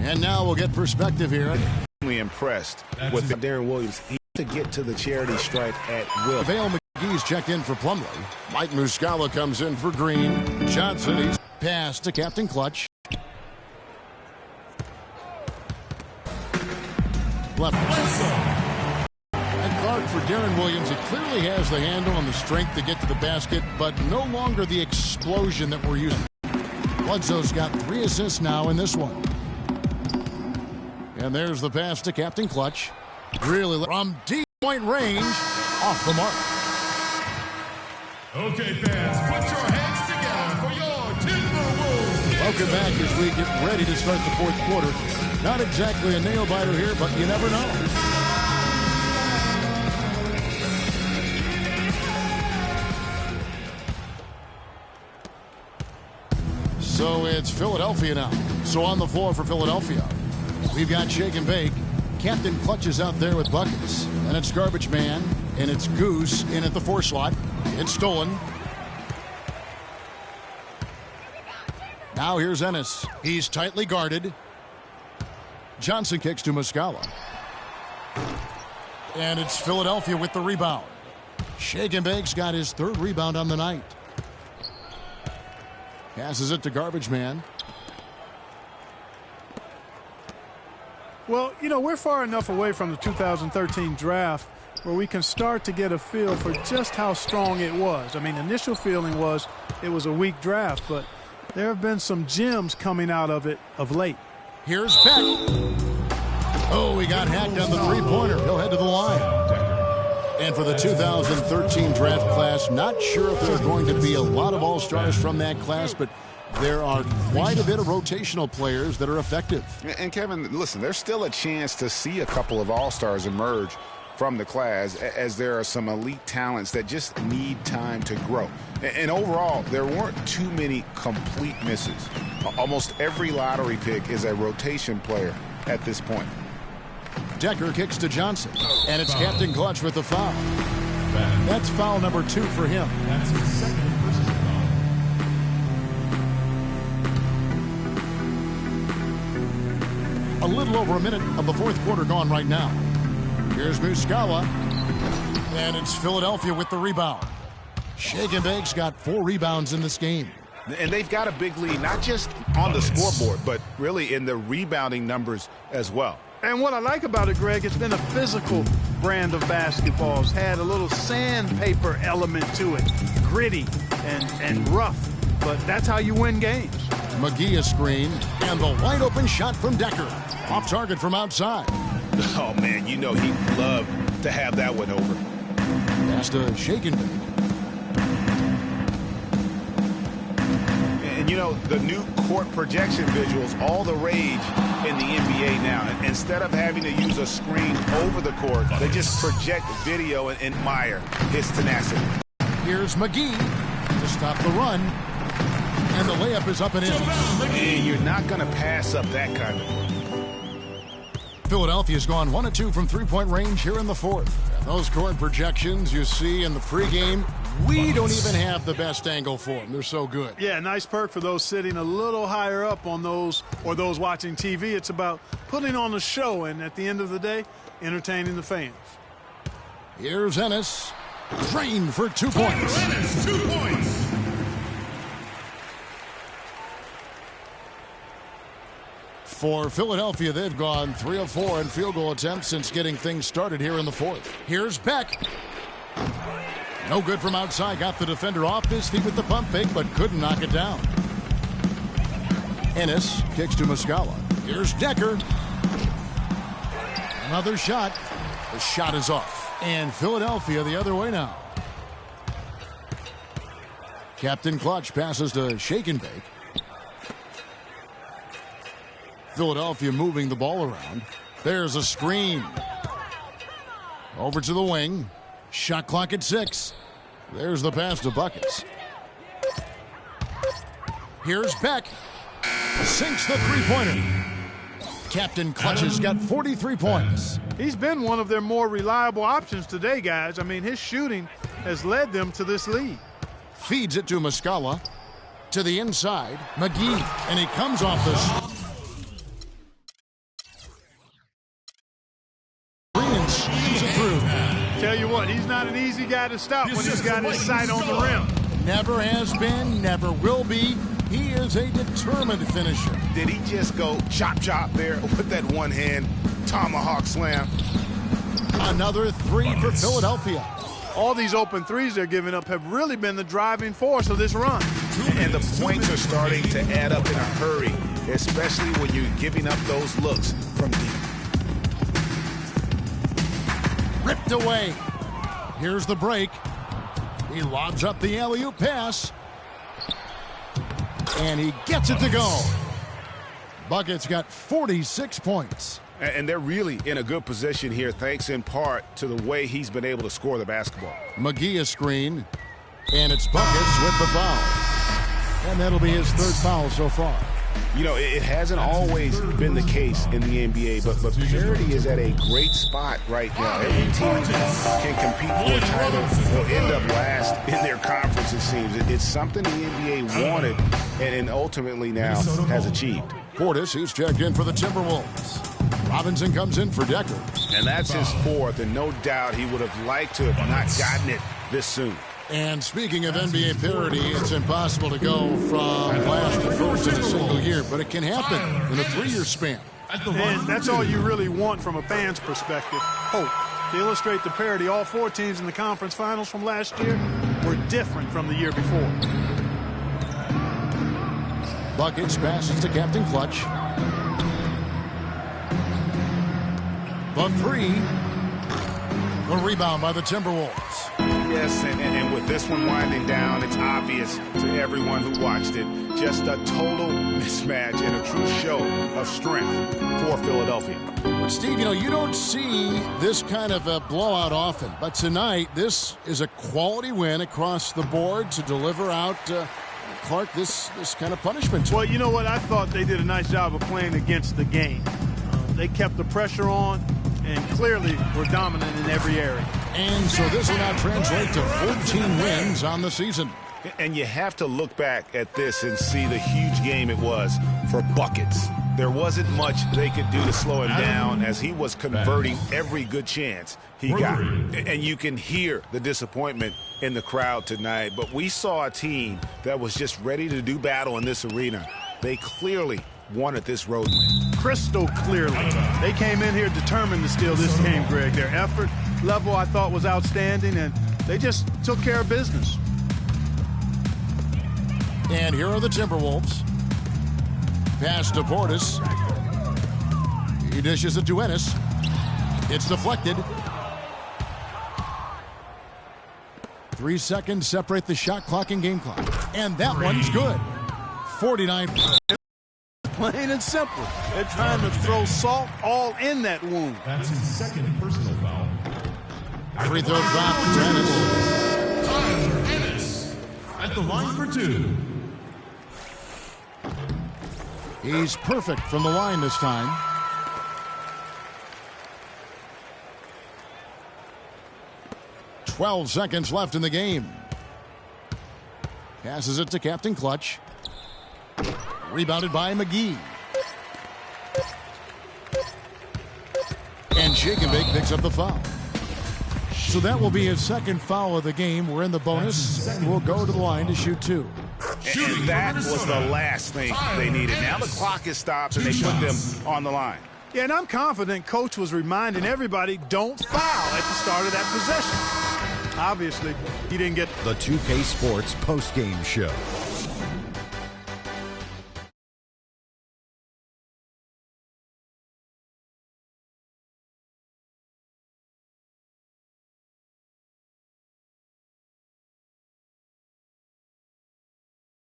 And now we'll get perspective here. Impressed with Darren Williams to get to the charity stripe at will. Vale McGee's checked in for Plumlee. Mike Muscala comes in for Green. Johnson, he's passed to Captain Clutch. Left. And guard for Darren Williams. He clearly has the handle and the strength to get to the basket, but no longer the explosion that we're used to. Bledsoe's got 3 assists now in this one. And there's the pass to Captain Clutch. Really from deep point range, off the mark. Okay, fans, put your hands together for your Timberwolves. Welcome back as we get ready to start the fourth quarter. Not exactly a nail-biter here, but you never know. So it's Philadelphia now. So on the floor for Philadelphia, we've got Shake and Bake. Captain Clutch is out there with buckets. And it's Garbage Man. And it's Goose in at the 4 slot. It's stolen. Now here's Ennis. He's tightly guarded. Johnson kicks to Muscala. And it's Philadelphia with the rebound. Shake and Bake's got his 3rd rebound on the night. Passes it to Garbage Man. Well, you know, we're far enough away from the 2013 draft where we can start to get a feel for just how strong it was. I mean, the initial feeling was it was a weak draft, but there have been some gems coming out of it of late. Here's Beck. Oh, he got hacked on the 3-pointer. He'll head to the line. And for the 2013 draft class, not sure if there are going to be a lot of all-stars from that class, but there are quite a bit of rotational players that are effective. And Kevin, listen, there's still a chance to see a couple of all-stars emerge from the class, as there are some elite talents that just need time to grow. And overall, there weren't too many complete misses. Almost every lottery pick is a rotation player at this point. Decker kicks to Johnson, and it's Captain Clutch with the foul. That's foul number 2 for him. That's his second personal foul. A little over a minute of the fourth quarter gone right now. Here's Muscala, and it's Philadelphia with the rebound. Shake and Bake's got 4 rebounds in this game. And they've got a big lead, not just on the scoreboard, but really in the rebounding numbers as well. And what I like about it, Greg, it's been a physical brand of basketball. It's had a little sandpaper element to it, gritty and rough, but that's how you win games. McGee a screen, and the wide open shot from Decker. Off target from outside. Oh, man, you know he'd love to have that one over. Pass to Shake and Bake. And, you know, the new court projection visuals, all the rage in the NBA now. And instead of having to use a screen over the court, they just project video and admire his tenacity. Here's McGee to stop the run. And the layup is up and in. And you're not going to pass up that kind of play. Philadelphia's gone 1 of 2 from 3-point range here in the fourth. And those court projections you see in the pregame, we don't even have the best angle for them. They're so good. Yeah, nice perk for those sitting a little higher up on those or those watching TV. It's about putting on a show and at the end of the day, entertaining the fans. Here's Ennis. Drained for 2 points. Ennis, 2 points. For Philadelphia, they've gone 3 of 4 in field goal attempts since getting things started here in the fourth. Here's Beck. No good from outside. Got the defender off his feet with the pump fake, but couldn't knock it down. Ennis kicks to Muscala. Here's Decker. Another shot. The shot is off. And Philadelphia the other way now. Captain Clutch passes to Shake and Bake. Philadelphia moving the ball around. There's a screen. Over to the wing. Shot clock at 6. There's the pass to Buckets. Here's Beck. Sinks the 3-pointer. Captain Clutch has got 43 points. He's been one of their more reliable options today, guys. I mean, his shooting has led them to this lead. Feeds it to Muscala. To the inside. McGee. And he comes off the tell you what, he's not an easy guy to stop when he's got his sight on the rim. Never has been, never will be. He is a determined finisher. Did he just go chop chop there with that one hand tomahawk slam? Another three for Philadelphia. All these open threes they're giving up have really been the driving force of this run. And the points are starting to add up in a hurry, especially when you're giving up those looks from deep. Ripped away. Here's the break. He lobs up the alley-oop pass. And he gets it to go. Bucket's got 46 points. And they're really in a good position here, thanks in part to the way he's been able to score the basketball. McGee a screen. And it's Buckets with the foul. And that'll be his third foul so far. You know, it hasn't always been the case in the NBA, but parity is at a great spot right now. Every team can compete for a title. They'll end up last in their conference, it seems. It's something the NBA wanted and ultimately now has achieved. Portis, he's checked in for the Timberwolves. Robinson comes in for Decker. And that's his fourth, and no doubt he would have liked to have not gotten it this soon. And speaking of NBA parity, it's impossible to go from last to first in a single year, but it can happen in a 3-year span. And that's all you really want from a fan's perspective. Hope. To illustrate the parity, all 4 teams in the conference finals from last year were different from the year before. Buckets passes to Captain Clutch. The three. The rebound by the Timberwolves. Yes, and with this one winding down, it's obvious to everyone who watched it. Just a total mismatch and a true show of strength for Philadelphia. But Steve, you know, you don't see this kind of a blowout often. But tonight, this is a quality win across the board to deliver out, Clark, this kind of punishment. Well, you know what? I thought they did a nice job of playing against the game. They kept the pressure on and clearly were dominant in every area. And so this will now translate to 14 wins on the season. And you have to look back at this and see the huge game it was for Buckets. There wasn't much they could do to slow him down as he was converting every good chance he got. And you can hear the disappointment in the crowd tonight. But we saw a team that was just ready to do battle in this arena. They clearly wanted this road win. Crystal clearly. They came in here determined to steal this game, Greg. Their effort level, I thought, was outstanding, and they just took care of business. And here are the Timberwolves. Pass to Portis. He dishes it to Ennis. It's deflected. 3 seconds separate the shot clock and game clock. And that one's good. 49. Plain and simple. They're trying to throw salt all in that wound. That's his second personal foul. Free throw drop to Ennis. Tyler Ennis at the line for 2. He's perfect from the line this time. "12 seconds left in the game. Passes it to Captain Clutch. Rebounded by McGee. And Shake and Bake picks up the foul. So that will be his second foul of the game. We're in the bonus, and we'll go to the line to shoot 2. And that was the last thing they needed. Now the clock is stopped, and they put them on the line. Yeah, and I'm confident Coach was reminding everybody, don't foul at the start of that possession. Obviously, he didn't get the 2K Sports postgame show.